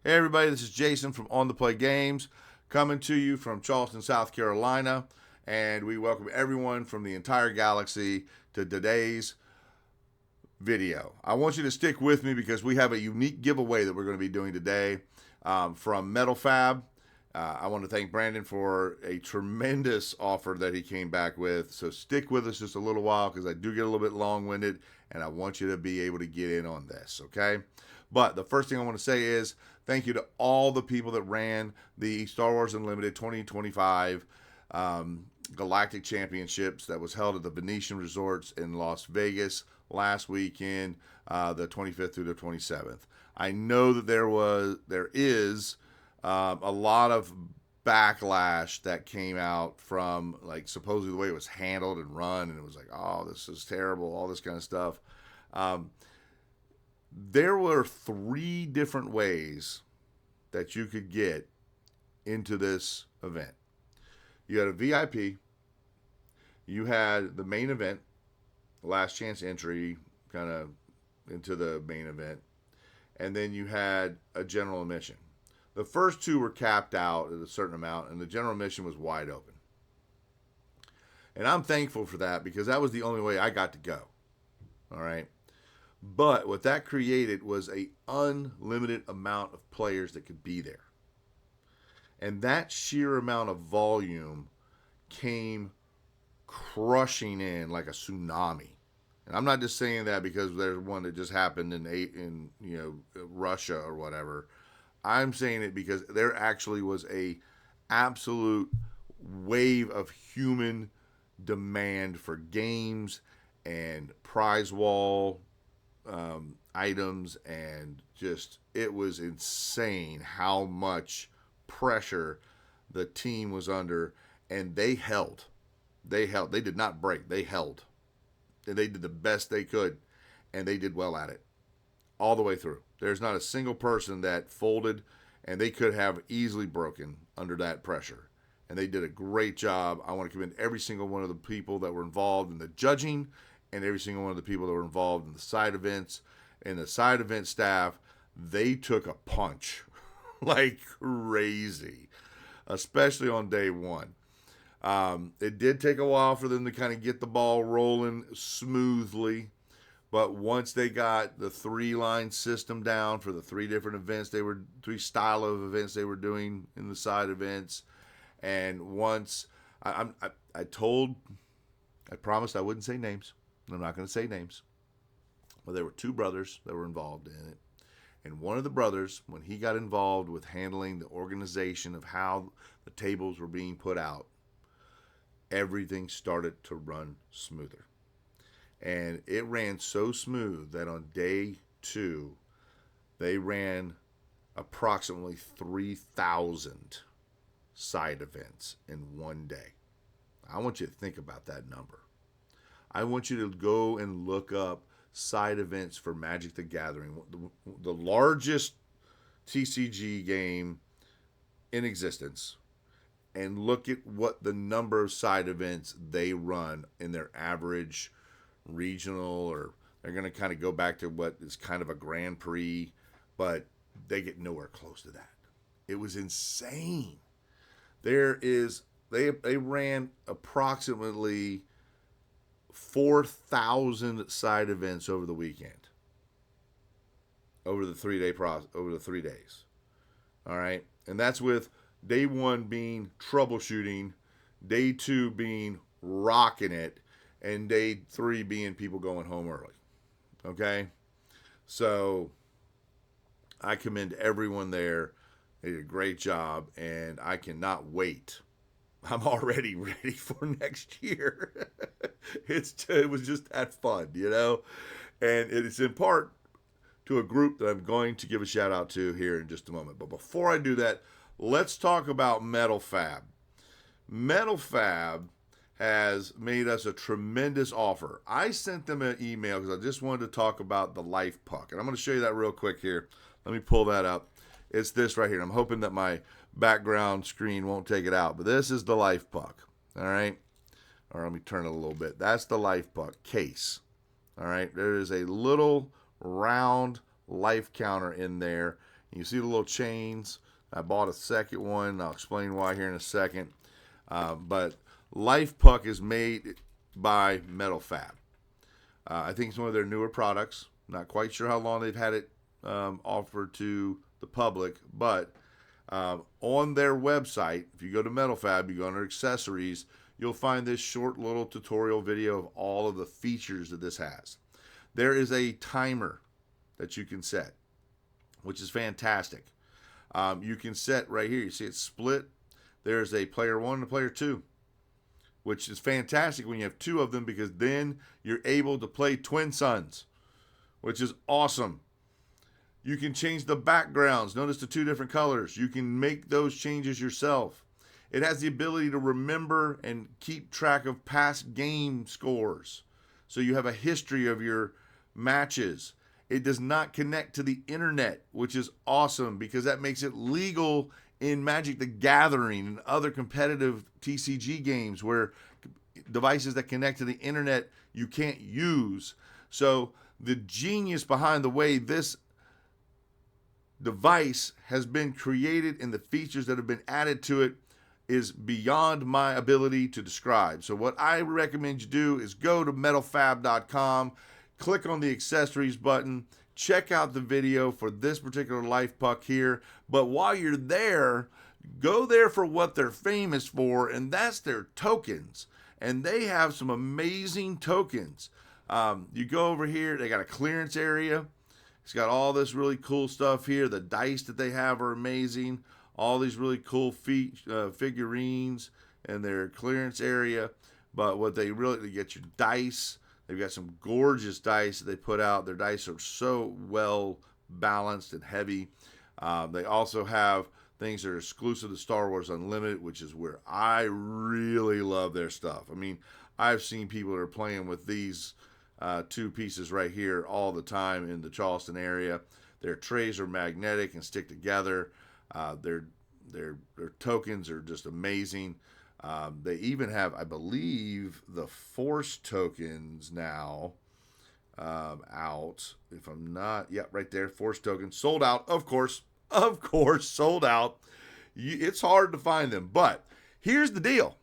Hey everybody, this is Jason from On the Play Games, coming to you from Charleston, South Carolina, and we welcome everyone from the entire galaxy to today's video. I want you to stick with me because we have a unique giveaway that we're going to be doing today from METALFAB. I want to thank Brandon for a tremendous offer that he came back with. So stick with us just a little while because I do get a little bit long-winded and I want you to be able to get in on this, okay? But the first thing I want to say is thank you to all the people that ran the Star Wars Unlimited 2025 Galactic Championships that was held at the Venetian Resorts in Las Vegas last weekend, the 25th through the 27th. I know that there is a lot of backlash that came out from, like, supposedly the way it was handled and run, and it was like, oh, this is terrible, all this kind of stuff. There were 3 different ways that you could get into this event. You had a VIP, you had the main event, last chance entry, kind of into the main event, and then you had a general admission. The first 2 were capped out at a certain amount, and the general admission was wide open. And I'm thankful for that because that was the only way I got to go. All right. But what that created was an unlimited amount of players that could be there. And that sheer amount of volume came crushing in like a tsunami. And I'm not just saying that because there's one that just happened in Russia or whatever. I'm saying it because there actually was a absolute wave of human demand for games and prize wall items, and just it was insane how much pressure the team was under, and they held. They did not break. They held. And they did the best they could, and they did well at it all the way through. There's not a single person that folded, and they could have easily broken under that pressure. And they did a great job. I want to commend every single one of the people that were involved in the judging and every single one of the people that were involved in the side events and the side event staff. They took a punch like crazy, especially on day 1. It did take a while for them to kind of get the ball rolling smoothly. But once they got the 3-line system down for the 3 different events, 3 style of events they were doing in the side events, and once I promised I wouldn't say names. I'm not going to say names. But there were 2 brothers that were involved in it, and one of the brothers, when he got involved with handling the organization of how the tables were being put out, everything started to run smoother. And it ran so smooth that on day 2, they ran approximately 3,000 side events in one day. I want you to think about that number. I want you to go and look up side events for Magic the Gathering, the largest TCG game in existence, and look at what the number of side events they run in their average regional, or they're going to kind of go back to what is kind of a Grand Prix, but they get nowhere close to that. It was insane. They ran approximately 4,000 side events over the weekend, over the 3 days. All right, and that's with day 1 being troubleshooting, day 2 being rocking it, and day 3 being people going home early. Okay? So I commend everyone there. They did a great job, and I cannot wait. I'm already ready for next year. It was just that fun, And it's in part to a group that I'm going to give a shout out to here in just a moment. But before I do that, let's talk about METALFAB. METALFAB has made us a tremendous offer. I sent them an email because I just wanted to talk about the Life Puck. And I'm going to show you that real quick here. Let me pull that up. It's this right here. I'm hoping that my background screen won't take it out. But this is the Life Puck. All right. Or let me turn it a little bit. That's the Life Puck case. All right. There is a little round life counter in there. You see the little chains. I bought a second one. I'll explain why here in a second. But Life Puck is made by METALFAB. I think it's one of their newer products. Not quite sure how long they've had it offered to the public, but on their website, if you go to METALFAB, you go under accessories, you'll find this short little tutorial video of all of the features that this has. There is a timer that you can set, which is fantastic. You can set right here. You see it's split. There's a player 1 and a player 2, which is fantastic when you have 2 of them, because then you're able to play Twin Suns, which is awesome. You can change the backgrounds. Notice the 2 different colors. You can make those changes yourself. It has the ability to remember and keep track of past game scores, so you have a history of your matches. It does not connect to the internet, which is awesome, because that makes it legal in Magic the Gathering and other competitive TCG games where devices that connect to the internet you can't use. So the genius behind the way this device has been created and the features that have been added to it is beyond my ability to describe. So what I recommend you do is go to metalfab.com, click on the accessories button, check out the video for this particular Life Puck here. But while you're there, go there for what they're famous for, and that's their tokens. And they have some amazing tokens. You go over here, they got a clearance area. It's got all this really cool stuff here. The dice that they have are amazing. All these really cool figurines and their clearance area. But what they get your dice. They've got some gorgeous dice that they put out. Their dice are so well balanced and heavy. They also have things that are exclusive to Star Wars Unlimited, which is where I really love their stuff. I mean, I've seen people that are playing with these 2 pieces right here all the time in the Charleston area. Their trays are magnetic and stick together. Their tokens are just amazing. They even have, I believe, the Force tokens now out. If I'm not, yeah, right there, Force tokens sold out. Of course, sold out. It's hard to find them, but here's the deal.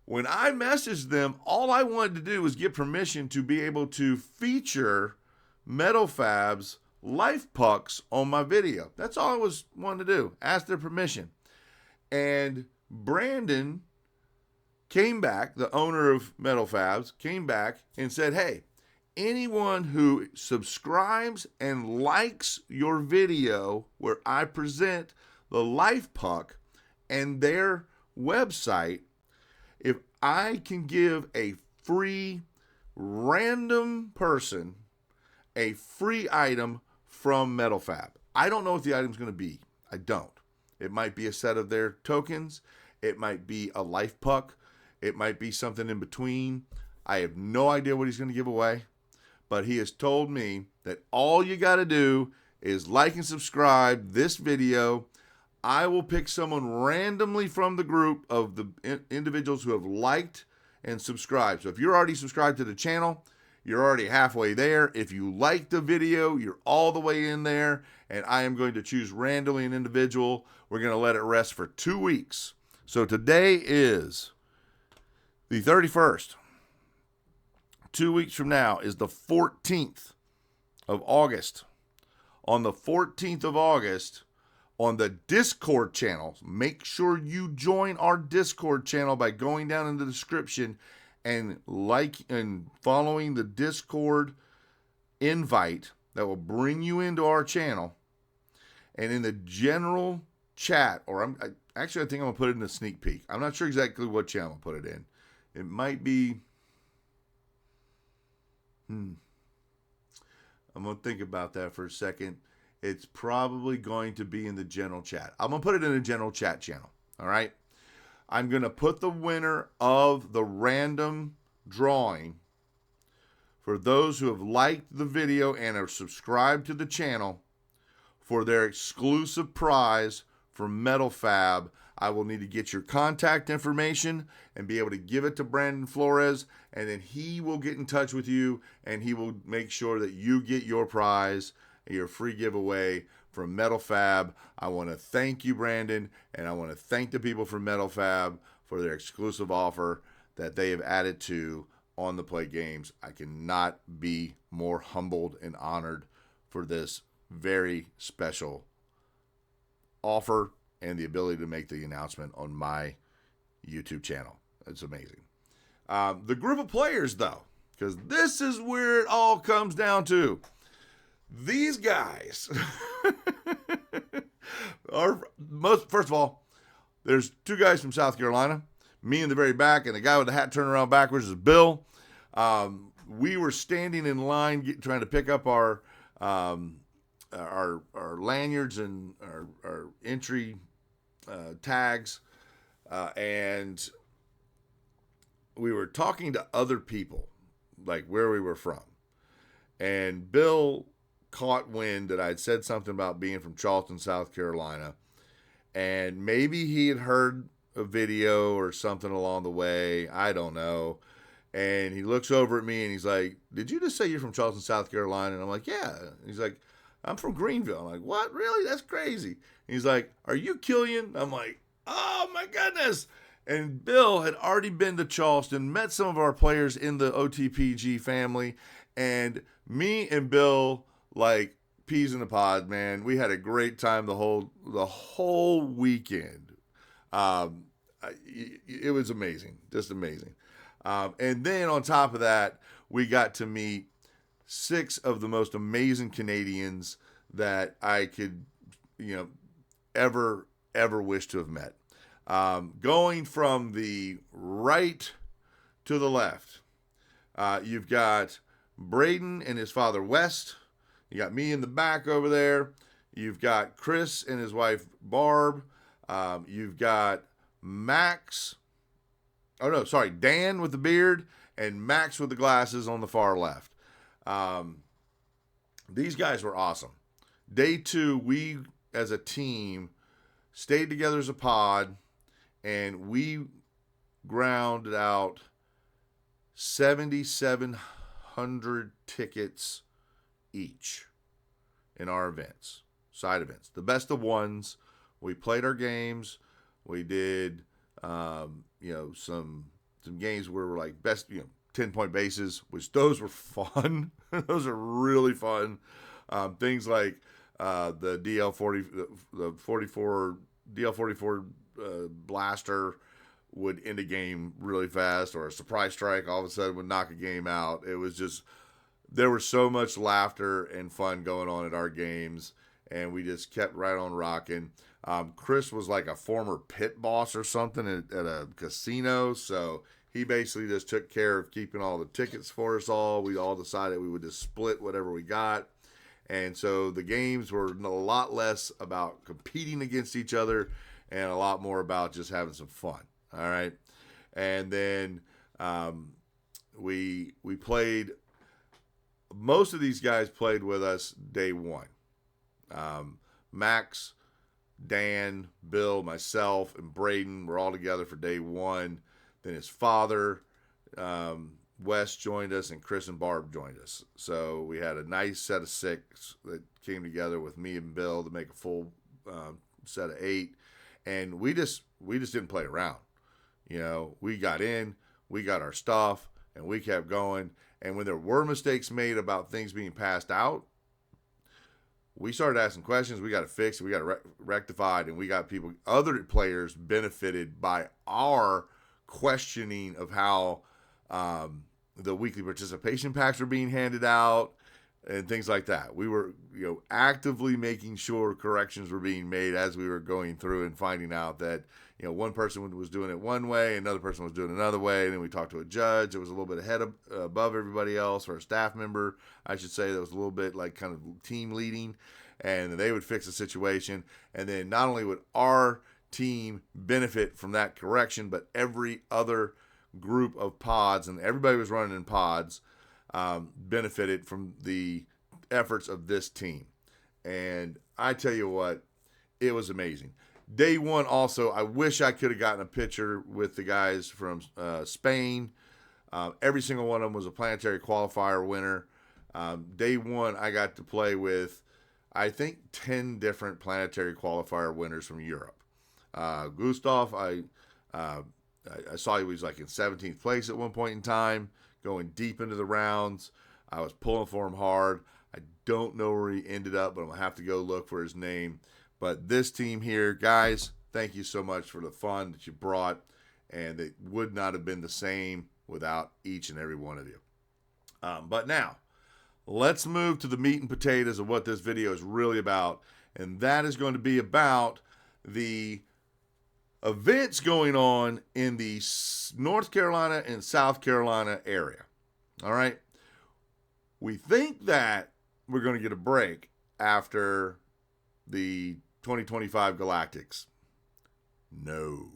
When I messaged them, all I wanted to do was get permission to be able to feature METALFAB's Life Pucks on my video. That's all I was wanting to do. Ask their permission. And Brandon came back, the owner of METALFABs, came back and said, hey, anyone who subscribes and likes your video where I present the Life Puck and their website, if I can give a free random person a free item from METALFAB. I don't know what the item's going to be. I don't. It might be a set of their tokens. It might be a Life Puck. It might be something in between. I have no idea what he's going to give away, but he has told me that all you got to do is like and subscribe this video. I will pick someone randomly from the group of the individuals who have liked and subscribed. So if you're already subscribed to the channel, you're already halfway there. If you like the video, you're all the way in there, and I am going to choose randomly an individual. We're going to let it rest for 2 weeks. So today is the 31st. 2 weeks from now is the 14th of August. On the 14th of August, on the Discord channel, make sure you join our Discord channel by going down in the description and following the Discord invite that will bring you into our channel. And in the general chat, I think I'm going to put it in a sneak peek. I'm not sure exactly what channel I'll put it in. It might be, I'm going to think about that for a second. It's probably going to be in the general chat. I'm going to put it in a general chat channel. All right. I'm going to put the winner of the random drawing for those who have liked the video and are subscribed to the channel for their exclusive prize from METALFAB. I will need to get your contact information and be able to give it to Brandon Flores, and then he will get in touch with you and he will make sure that you get your prize, your free giveaway from METALFAB. I want to thank you, Brandon, and I want to thank the people from METALFAB for their exclusive offer that they have added to On the Play Games. I cannot be more humbled and honored for this very special offer and the ability to make the announcement on my YouTube channel. It's amazing. The group of players, though, because this is where it all comes down to. These guys are first of all, there's two guys from South Carolina, me in the very back, and the guy with the hat turned around backwards is Bill. We were standing in line trying to pick up our lanyards and our entry tags, and we were talking to other people, like where we were from. And Bill caught wind that I'd said something about being from Charleston, South Carolina. And maybe he had heard a video or something along the way. I don't know. And he looks over at me and he's like, "Did you just say you're from Charleston, South Carolina?" And I'm like, "Yeah." He's like, "I'm from Greenville." I'm like, "What? Really? That's crazy." And he's like, "Are you Killian?" I'm like, "Oh my goodness." And Bill had already been to Charleston, met some of our players in the OTPG family, and me and Bill, like peas in the pod, man. We had a great time the whole weekend. It was amazing, just amazing. And then on top of that, we got to meet 6 of the most amazing Canadians that I could, ever wish to have met. Going from the right to the left, you've got Braden and his father West. You got me in the back over there. You've got Chris and his wife Barb. You've got Max. Oh no, sorry, Dan with the beard and Max with the glasses on the far left. These guys were awesome. Day 2, we as a team stayed together as a pod, and we grounded out 7,700 tickets each in our events, side events. The best of ones. We played our games. We did, some games where we're like best, 10-point bases, which those were fun. Those are really fun. Things like the DL40, the 44 DL44 blaster would end a game really fast, or a surprise strike all of a sudden would knock a game out. It was just, there was so much laughter and fun going on at our games, and we just kept right on rocking. Chris was like a former pit boss or something at a casino, so he basically just took care of keeping all the tickets for us all. We all decided we would just split whatever we got. And so the games were a lot less about competing against each other and a lot more about just having some fun. All right. And then we played, most of these guys played with us day 1. Max, Dan, Bill, myself, and Braden were all together for day 1. Then his father, Wes, joined us, and Chris and Barb joined us. So we had a nice set of 6 that came together with me and Bill to make a full set of 8. And we just didn't play around. We got in, we got our stuff, and we kept going. And when there were mistakes made about things being passed out, we started asking questions. We got it fixed. We got it rectified, and we got other players benefited by our questioning of how the weekly participation packs were being handed out and things like that. We were, actively making sure corrections were being made as we were going through and finding out that, one person was doing it one way, another person was doing it another way, and then we talked to a judge that was a little bit above everybody else, or a staff member, I should say, that was a little bit like kind of team leading, and they would fix the situation. And then not only would our team benefit from that correction, but every other group of pods, and everybody was running in pods, benefited from the efforts of this team. And I tell you what, it was amazing. Day 1 also, I wish I could have gotten a picture with the guys from Spain. Every single one of them was a Planetary Qualifier winner. Day 1, I got to play with I think, 10 different Planetary Qualifier winners from Europe. Gustav, I saw he was like in 17th place at one point in time, going deep into the rounds. I was pulling for him hard. I don't know where he ended up, but I'm going to have to go look for his name. But this team here, guys, thank you so much for the fun that you brought. And it would not have been the same without each and every one of you. But now, let's move to the meat and potatoes of what this video is really about. And that is going to be about the events going on in the North Carolina and South Carolina area. All right. We think that we're going to get a break after the 2025 Galactics. No.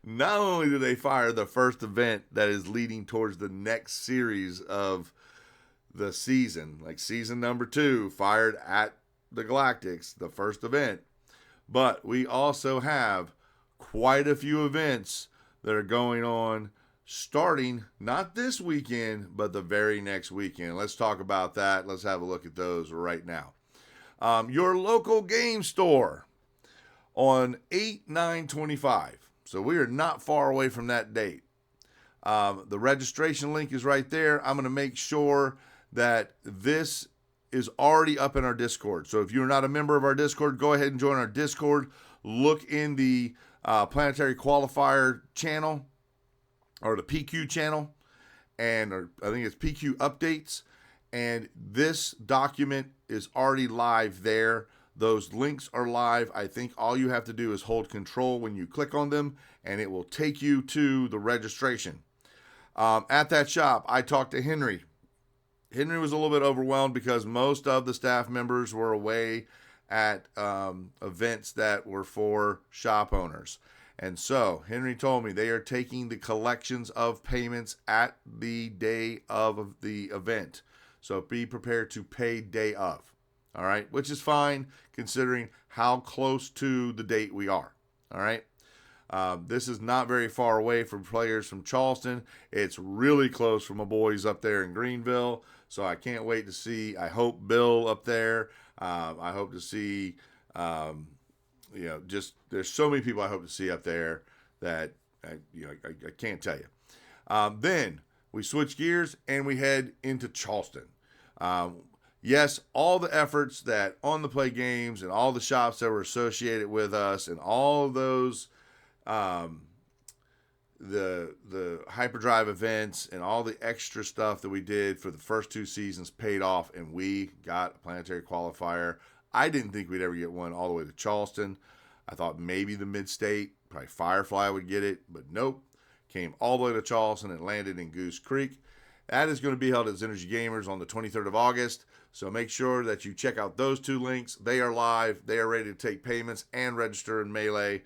Not only do they fire the first event that is leading towards the next series of the season, like season number 2, fired at the Galactics, the first event, but we also have quite a few events that are going on starting not this weekend, but the very next weekend. Let's talk about that. Let's have a look at those right now. Your local game store on 8/9/25. So we are not far away from that date. The registration link is right there. I'm going to make sure that this is already up in our Discord. So if you're not a member of our Discord, go ahead and join our Discord. Look in the Planetary Qualifier channel or the PQ channel, and I think it's PQ Updates. And this document is already live there. Those links are live. I think all you have to do is hold control when you click on them, and it will take you to the registration. At that shop, I talked to Henry. Henry was a little bit overwhelmed because most of the staff members were away at events that were for shop owners. And so Henry told me they are taking the collections of payments at the day of the event. So be prepared to pay day of. All right, which is fine considering how close to the date we are. All right. This is not very far away from players from Charleston. It's really close from my boys up there in Greenville. So I can't wait to see, I hope Bill up there. I hope to see, just there's so many people I hope to see up there that I can't tell you. Then we switch gears and we head into Charleston. Yes, all the efforts that On the Play Games and all the shops that were associated with us and all of those the hyperdrive events and all the extra stuff that we did for the first 2 seasons paid off, and we got a Planetary Qualifier. I didn't think we'd ever get one all the way to Charleston. I thought maybe the Mid-State, probably Firefly would get it, but nope. Came all the way to Charleston and landed in Goose Creek. That is going to be held at Synergy Gamers on the 23rd of August. So make sure that you check out those 2 links. They are live. They are ready to take payments and register in Melee.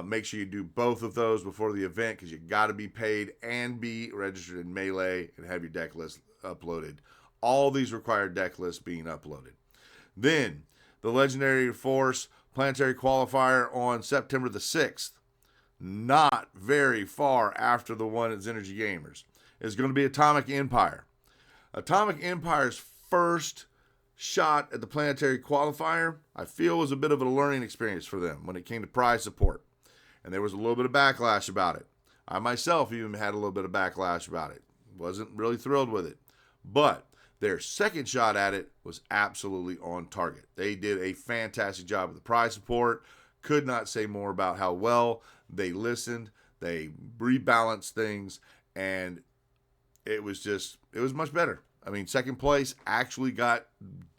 Make sure you do both of those before the event because you got to be paid and be registered in Melee and have your deck list uploaded. All these require deck lists being uploaded. Then the Legendary Force Planetary Qualifier on September the 6th. Not very far after the one at Synergy Gamers. Is going to be Atomic Empire. Atomic Empire's first shot at the Planetary Qualifier, I feel, was a bit of a learning experience for them when it came to prize support. And there was a little bit of backlash about it. I myself even had a little bit of backlash about it. Wasn't really thrilled with it. But their second shot at it was absolutely on target. They did a fantastic job with the prize support. Could not say more about how well they listened. They rebalanced things, and it was much better. I mean, second place actually got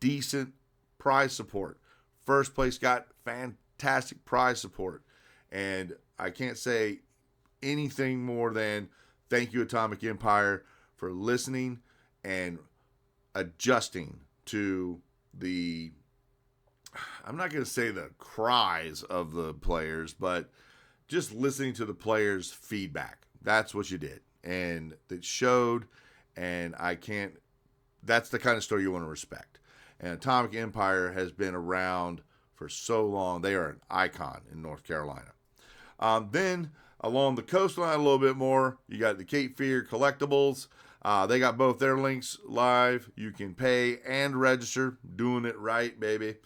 decent prize support. First place got fantastic prize support. And I can't say anything more than thank you, Atomic Empire, for listening and adjusting to the, I'm not going to say the cries of the players, but just listening to the players' feedback. That's what you did. And it showed, and that's the kind of story you want to respect. And Atomic Empire has been around for so long. They are an icon in North Carolina. Then along the coastline a little bit more, you got the Cape Fear Collectibles. They got both their links live. You can pay and register, doing it right, baby.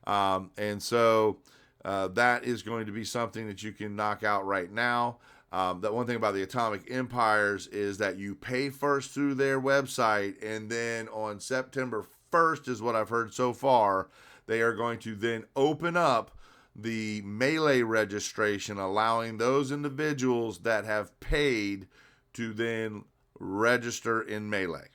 And so that is going to be something that you can knock out right now. That one thing about the Atomic Empires is that you pay first through their website, and then on September 1st is what I've heard so far, they are going to then open up the Melee registration, allowing those individuals that have paid to then register in Melee.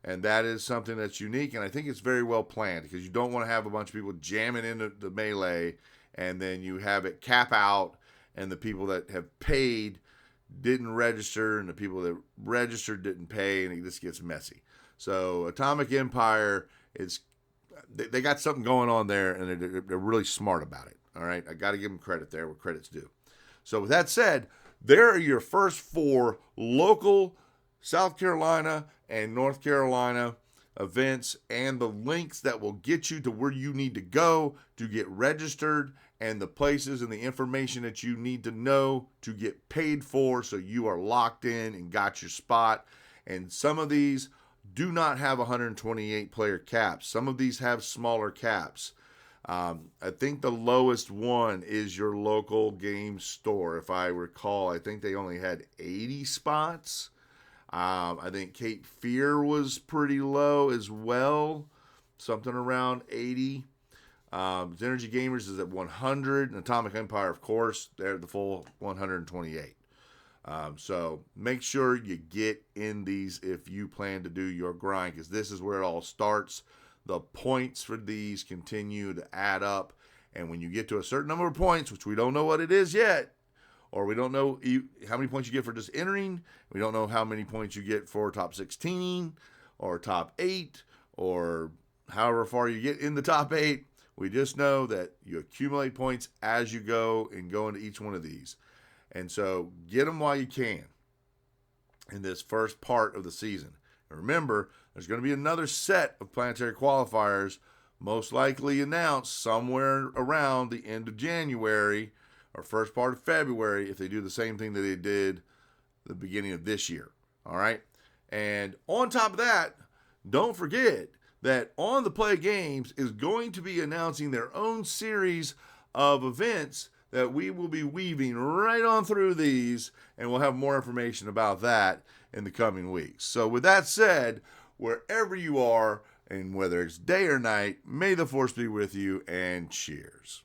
And that is something that's unique, and I think it's very well planned, because you don't want to have a bunch of people jamming into the Melee and then you have it cap out, and the people that have paid didn't register, and the people that registered didn't pay, and it just gets messy. So Atomic Empire, they got something going on there, and they're really smart about it. All right, I got to give them credit there where credit's due. So with that said, there are your first 4 local South Carolina and North Carolina events, and the links that will get you to where you need to go to get registered, and the places and the information that you need to know to get paid for, so you are locked in and got your spot. And some of these do not have 128 player caps. Some of these have smaller caps. I think the lowest one is your local game store. If I recall, I think they only had 80 spots. I think Cape Fear was pretty low as well, something around 80. Energy Gamers is at 100, and Atomic Empire, of course, they're at the full 128. So make sure you get in these if you plan to do your grind, because this is where it all starts. The points for these continue to add up, and when you get to a certain number of points, which we don't know what it is yet, or we don't know how many points you get for just entering, we don't know how many points you get for top 16 or top 8 or however far you get in the top 8. We just know that you accumulate points as you go and go into each one of these. And so get them while you can in this first part of the season. And remember, there's going to be another set of planetary qualifiers, most likely announced somewhere around the end of January or first part of February, if they do the same thing that they did the beginning of this year. All right. And on top of that, don't forget that On the Play Games is going to be announcing their own series of events that we will be weaving right on through these, and we'll have more information about that in the coming weeks. So with that said, wherever you are, and whether it's day or night, may the force be with you, and cheers.